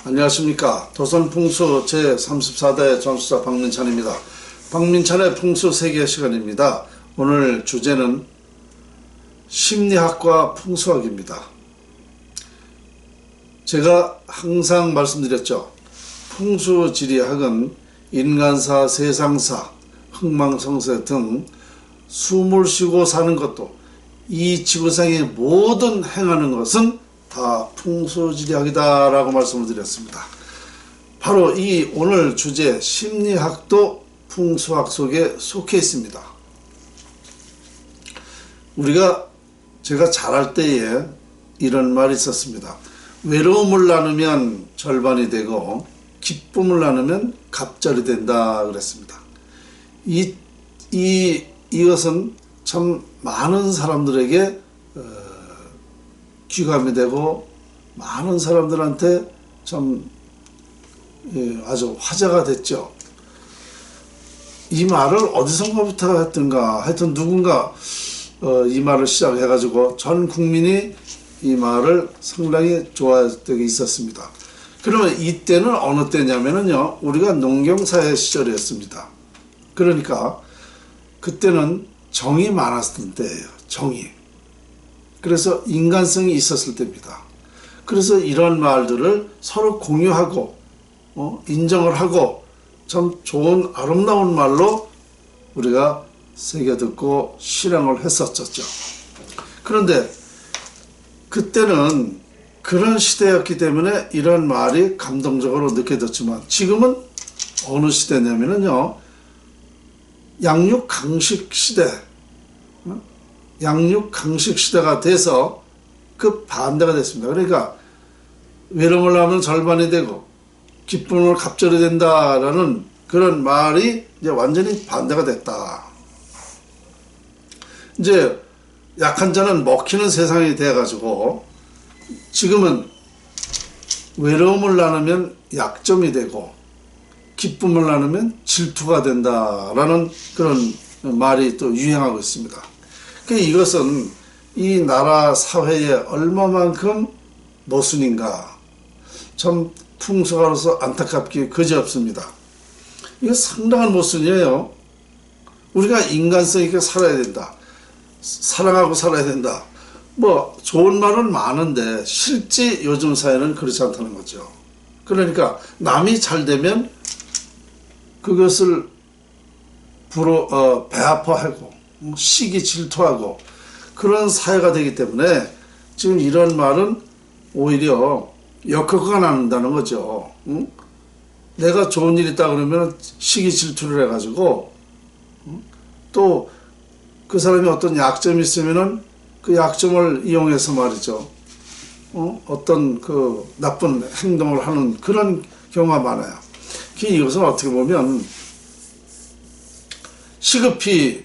안녕하십니까. 도선풍수 제34대 전수사 박민찬입니다. 박민찬의 풍수 세계 시간입니다. 오늘 주제는 심리학과 풍수학입니다. 제가 항상 말씀드렸죠. 풍수지리학은 인간사, 세상사, 흥망성쇠 등 숨을 쉬고 사는 것도 이 지구상의 모든 행하는 것은 다 풍수지리학이다 라고 말씀을 드렸습니다. 바로 이 오늘 주제 심리학도 풍수학 속에 속해 있습니다. 제가 자랄 때에 이런 말이 있었습니다. 외로움을 나누면 절반이 되고 기쁨을 나누면 갑절이 된다 그랬습니다. 이것은 참 많은 사람들에게 귀감이 되고 많은 사람들한테 참 아주 화제가 됐죠. 이 말을 어디선가부터 했던가 하여튼 누군가 이 말을 시작해가지고 전 국민이 이 말을 상당히 좋아할 때가 있었습니다. 그러면 이때는 어느 때냐면요, 우리가 농경사회 시절이었습니다. 그러니까 그때는 정이 많았을 때예요. 정이. 그래서 인간성이 있었을 때입니다. 그래서 이런 말들을 서로 공유하고 인정을 하고 참 좋은 아름다운 말로 우리가 새겨듣고 실행을 했었죠. 그런데 그때는 그런 시대였기 때문에 이런 말이 감동적으로 느껴졌지만 지금은 어느 시대냐면요, 양육강식 시대, 양육강식 시대가 돼서 그 반대가 됐습니다. 그러니까 외로움을 하면 절반이 되고 기쁨을 갑절이 된다라는 그런 말이 이제 완전히 반대가 됐다. 이제 약한 자는 먹히는 세상이 돼가지고 지금은 외로움을 나누면 약점이 되고 기쁨을 나누면 질투가 된다라는 그런 말이 또 유행하고 있습니다. 이것은 이 나라 사회에 얼마만큼 모순인가, 참 풍수가로서 안타깝기 그지없습니다. 이거 상당한 모순이에요. 우리가 인간성 있게 살아야 된다, 사랑하고 살아야 된다, 뭐 좋은 말은 많은데 실제 요즘 사회는 그렇지 않다는 거죠. 그러니까 남이 잘 되면 그것을 배아파하고 시기 질투하고 그런 사회가 되기 때문에 지금 이런 말은 오히려 역효과가 난다는 거죠. 응? 내가 좋은 일 있다 그러면 시기 질투를 해가지고 또 그 사람이 어떤 약점이 있으면은 그 약점을 이용해서 말이죠, 어떤 그 나쁜 행동을 하는 그런 경우가 많아요. 이것은 어떻게 보면 시급히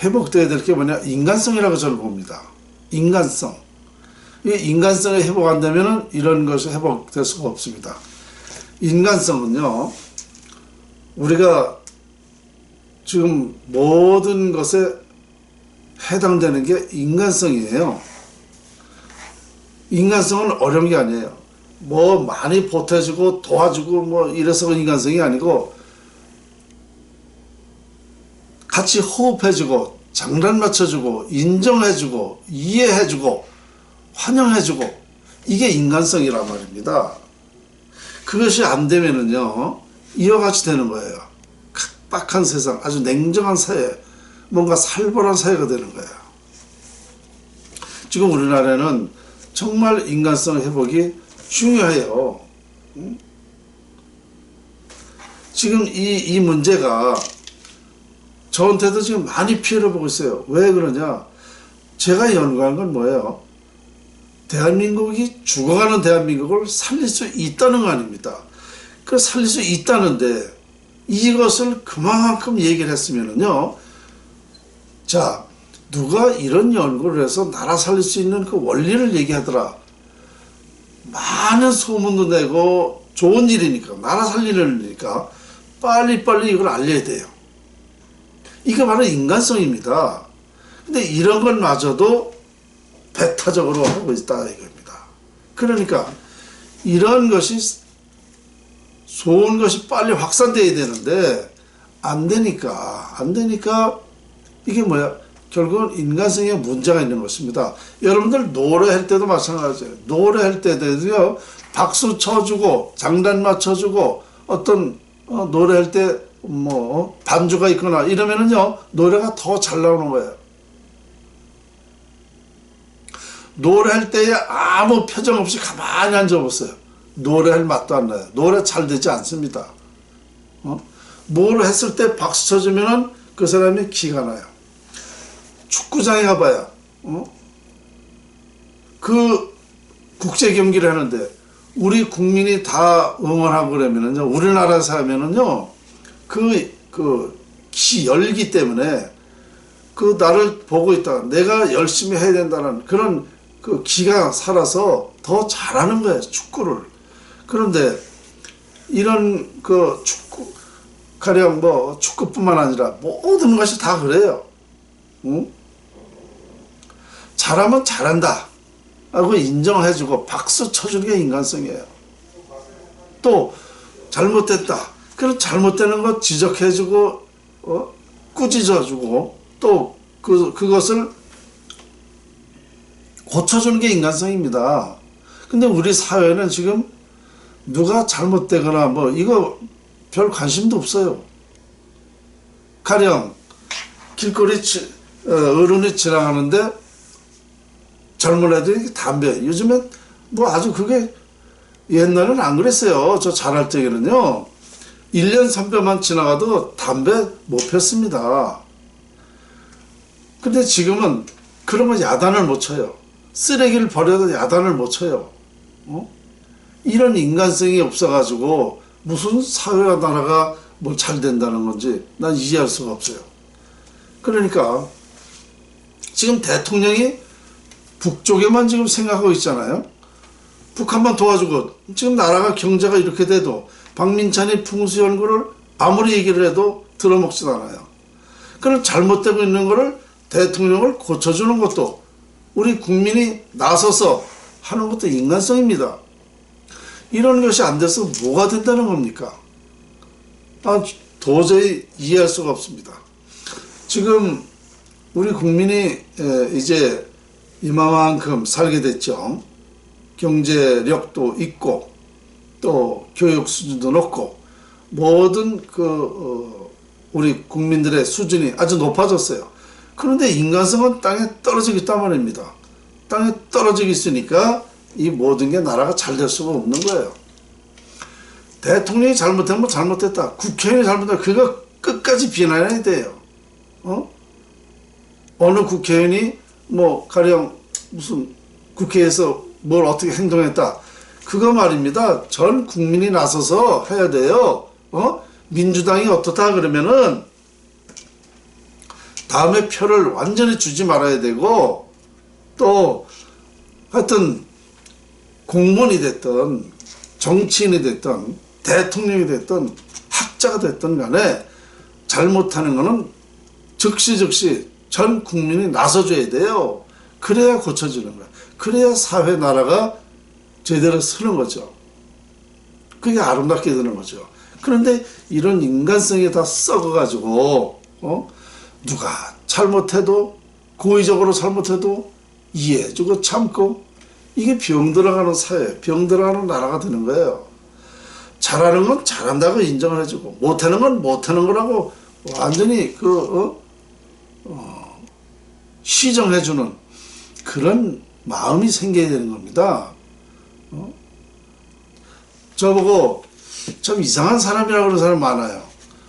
회복돼야 될 게 뭐냐, 인간성이라고 저는 봅니다. 인간성. 이 인간성이 회복 안 되면은 이런 것이 회복될 수가 없습니다. 인간성은요, 우리가 지금 모든 것에 해당되는 게 인간성이에요. 인간성은 어려운 게 아니에요. 뭐 많이 보태주고 도와주고 뭐 이래서 인간성이 아니고 같이 호흡해주고 장단 맞춰주고 인정해주고 이해해주고 환영해주고 이게 인간성이란 말입니다. 그것이 안 되면은요, 이와 같이 되는 거예요. 각박한 세상, 아주 냉정한 사회, 뭔가 살벌한 사회가 되는 거예요. 지금 우리나라는 정말 인간성 회복이 중요해요. 지금 이 문제가 저한테도 지금 많이 피해를 보고 있어요. 왜 그러냐? 제가 연구한 건 뭐예요? 대한민국이 죽어가는 대한민국을 살릴 수 있다는 거 아닙니다. 그 살릴 수 있다는데 이것을 그만큼 얘기를 했으면은요, 자, 누가 이런 연구를 해서 나라 살릴 수 있는 그 원리를 얘기하더라. 많은 소문도 내고 좋은 일이니까, 나라 살리는 일이니까 빨리빨리 이걸 알려야 돼요. 이게 바로 인간성입니다. 근데 이런 것마저도 배타적으로 하고 있다 이겁니다. 그러니까 이런 것이 좋은 것이 빨리 확산돼야 되는데 안 되니까 이게 뭐야? 결국은 인간성에 문제가 있는 것입니다. 여러분들 노래할 때도 마찬가지예요. 노래할 때도요, 박수 쳐주고 장단 맞춰주고 어떤 노래할 때 뭐 반주가 있거나 이러면은요, 노래가 더 잘 나오는 거예요. 노래할 때에 아무 표정 없이 가만히 앉아보세요. 노래할 맛도 안 나요. 노래 잘 되지 않습니다. 뭘 했을 때 박수 쳐주면은 그 사람이 기가 나요. 축구장에 가봐요. 그 국제 경기를 하는데 우리 국민이 다 응원하고 그러면은요, 우리나라에서 하면은요, 열기 때문에 그 나를 보고 있다. 내가 열심히 해야 된다는 그런 그 기가 살아서 더 잘하는 거예요, 축구를. 그런데 이런 그 축구, 가령 뭐 축구뿐만 아니라 모든 것이 다 그래요. 응? 잘하면 잘한다 하고 인정해주고 박수 쳐주는 게 인간성이에요. 또 잘못됐다. 그럼 잘못되는 것 지적해주고 꾸짖어주고 또 그것을 고쳐주는 게 인간성입니다. 근데 우리 사회는 지금 누가 잘못되거나 뭐 이거 별 관심도 없어요. 가령 길거리 어른이 지나가는데 젊은 애들이 담배, 요즘엔 뭐 아주 그게 옛날에는 안 그랬어요. 저 자랄 때에는요, 1년 선배만 지나가도 담배 못 폈습니다. 근데 지금은 그러면 야단을 못 쳐요. 쓰레기를 버려도 야단을 못 쳐요. 이런 인간성이 없어가지고 무슨 사회와 나라가 뭐 잘 된다는 건지 난 이해할 수가 없어요. 그러니까 지금 대통령이 북쪽에만 지금 생각하고 있잖아요. 북한만 도와주고 지금 나라가 경제가 이렇게 돼도 박민찬이 풍수연구를 아무리 얘기를 해도 들어먹지도 않아요. 그럼 잘못되고 있는 거를 대통령을 고쳐주는 것도 우리 국민이 나서서 하는 것도 인간성입니다. 이런 것이 안 돼서 뭐가 된다는 겁니까? 도저히 이해할 수가 없습니다. 지금 우리 국민이 이제 이만큼 살게 됐죠. 경제력도 있고 또 교육 수준도 높고 모든 우리 국민들의 수준이 아주 높아졌어요. 그런데 인간성은 땅에 떨어지고 있단 말입니다. 땅에 떨어지고 있으니까 이 모든 게 나라가 잘 될 수가 없는 거예요. 대통령이 잘못하면 잘못했다. 국회의원이 잘못했다. 그거 끝까지 비난해야 돼요. 어느 국회의원이 뭐 가령 무슨 국회에서 뭘 어떻게 행동했다. 그거 말입니다. 전 국민이 나서서 해야 돼요. 민주당이 어떻다 그러면은 다음에 표를 완전히 주지 말아야 되고, 또 하여튼 공무원이 됐든 정치인이 됐든 대통령이 됐든 학자가 됐든 간에 잘못하는 거는 즉시 전 국민이 나서줘야 돼요. 그래야 고쳐지는 거야. 그래야 사회 나라가 제대로 서는 거죠. 그게 아름답게 되는 거죠. 그런데 이런 인간성이 다 썩어가지고 누가 잘못해도 고의적으로 잘못해도 이해해주고 참고, 이게 병 들어가는 사회, 병 들어가는 나라가 되는 거예요. 잘하는 건 잘한다고 인정을 해주고 못하는 건 못하는 거라고 완전히 시정해주는 그런 마음이 생겨야 되는 겁니다. 저보고 참 이상한 사람이라고 그러는 사람 많아요.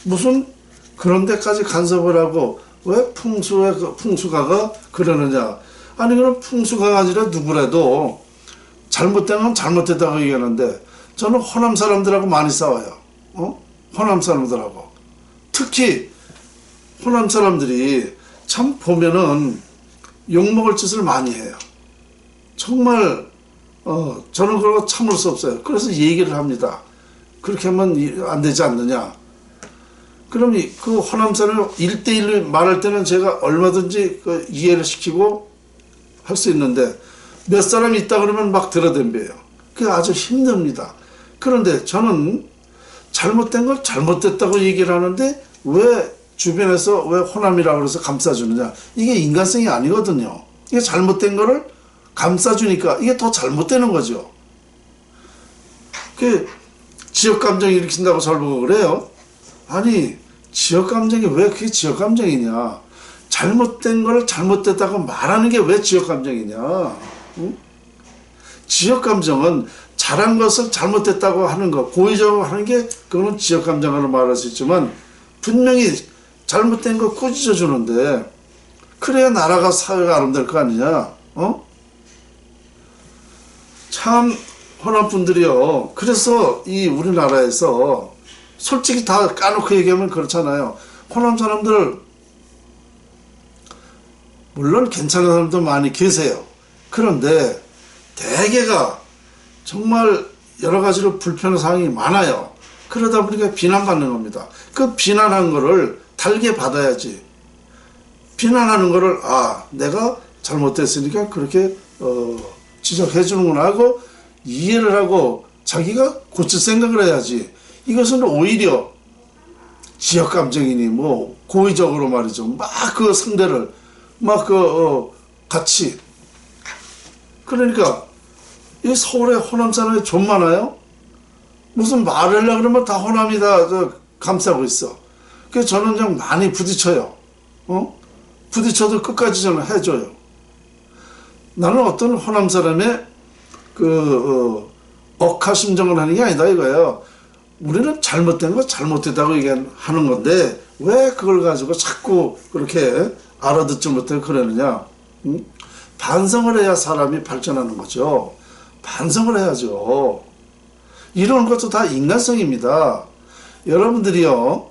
무슨 그런 데까지 간섭을 하고 왜 풍수가가 그러느냐. 아니 그럼 풍수가가 아니라 누구라도 잘못된 건 잘못됐다고 얘기하는데, 저는 호남 사람들하고 많이 싸워요. 호남 사람들하고. 특히 호남 사람들이 참 보면은 욕먹을 짓을 많이 해요. 정말 저는 그런 거 참을 수 없어요. 그래서 얘기를 합니다. 그렇게 하면 안 되지 않느냐. 그럼 그 호남 사람을 1대1로 말할 때는 제가 얼마든지 이해를 시키고 할 수 있는데, 몇 사람이 있다 그러면 막 들어댐벼요. 그게 아주 힘듭니다. 그런데 저는 잘못된 걸 잘못됐다고 얘기를 하는데 왜 주변에서 왜 호남이라고 해서 감싸주느냐. 이게 인간성이 아니거든요. 이게 잘못된 거를 감싸주니까 이게 더 잘못되는 거죠. 그 지역감정 일으킨다고 저를 보고 그래요. 아니 지역감정이 왜 그게 지역감정이냐. 잘못된 걸 잘못됐다고 말하는 게 왜 지역감정이냐. 응? 지역감정은 잘한 것을 잘못됐다고 하는 것, 고의적으로 하는 게 그거는 지역감정으로 말할 수 있지만 분명히 잘못된 거 꾸짖어 주는데 그래야 나라가 사회가 아름다울 거 아니냐. 참 호남 분들이요. 그래서 이 우리나라에서 솔직히 다 까놓고 얘기하면 그렇잖아요. 호남 사람들 물론 괜찮은 사람도 많이 계세요. 그런데 대개가 정말 여러 가지로 불편한 상황이 많아요. 그러다 보니까 비난받는 겁니다. 그 비난한 거를 달게 받아야지. 비난하는 거를 내가 잘못됐으니까 그렇게 지적해 주는구나 하고 이해를 하고 자기가 고칠 생각을 해야지. 이것은 오히려 지역감정이니 뭐 고의적으로 말이죠. 막 그 상대를 막 같이. 그러니까 이 서울에 호남 사람이 좀 많아요. 무슨 말을 하려고 그러면 다 호남이 다 감싸고 있어. 그래서 저는 그냥 많이 부딪혀요. 부딪혀도 끝까지 저는 해줘요. 나는 어떤 호남 사람의 억하심정을 하는 게 아니다 이거예요. 우리는 잘못된 거 잘못됐다고 얘기하는 건데 왜 그걸 가지고 자꾸 그렇게 알아듣지 못하고 그러느냐. 반성을 해야 사람이 발전하는 거죠. 반성을 해야죠. 이런 것도 다 인간성입니다. 여러분들이요,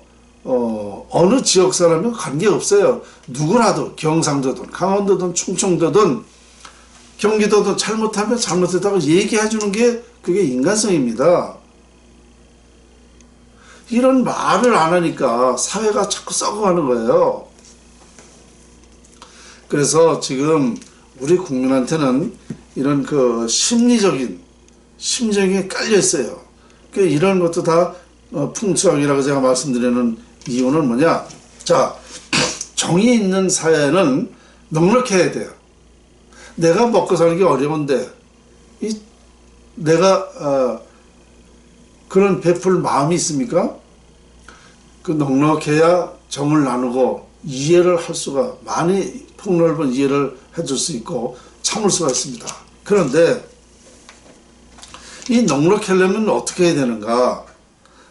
어느 지역 사람은 관계없어요. 누구라도 경상도든 강원도든 충청도든 경기도든 잘못하면 잘못했다고 얘기해 주는 게 그게 인간성입니다. 이런 말을 안 하니까 사회가 자꾸 썩어가는 거예요. 그래서 지금 우리 국민한테는 이런 심리적인 심정이 깔려 있어요. 이런 것도 다 풍수학이라고 제가 말씀드리는 이유는 뭐냐? 자, 정이 있는 사회는 넉넉해야 돼요. 내가 먹고 사는 게 어려운데 내가 그런 베풀 마음이 있습니까? 그 넉넉해야 정을 나누고 이해를 할 수가 많이 폭넓은 이해를 해줄 수 있고 참을 수가 있습니다. 그런데 이 넉넉하려면 어떻게 해야 되는가?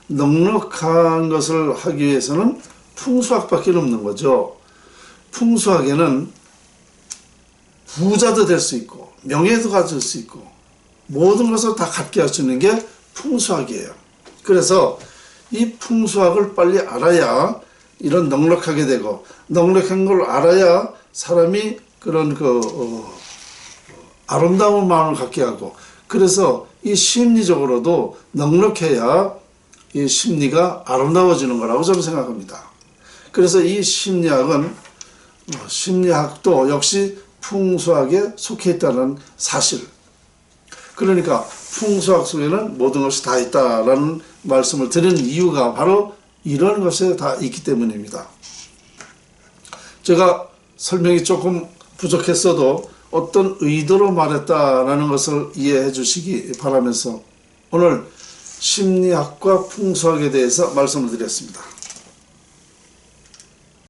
넉넉한 것을 하기 위해서는 풍수학밖에 없는 거죠. 풍수학에는 부자도 될 수 있고 명예도 가질 수 있고 모든 것을 다 갖게 할 수 있는 게 풍수학이에요. 그래서 이 풍수학을 빨리 알아야 이런 넉넉하게 되고 넉넉한 걸 알아야 사람이 그런 아름다운 마음을 갖게 하고 그래서 이 심리적으로도 넉넉해야 이 심리가 아름다워지는 거라고 저는 생각합니다. 그래서 이 심리학은 심리학도 역시 풍수학에 속해 있다는 사실. 그러니까 풍수학 속에는 모든 것이 다 있다라는 말씀을 드리는 이유가 바로 이런 것에 다 있기 때문입니다. 제가 설명이 조금 부족했어도 어떤 의도로 말했다라는 것을 이해해 주시기 바라면서 오늘 심리학과 풍수학에 대해서 말씀을 드렸습니다.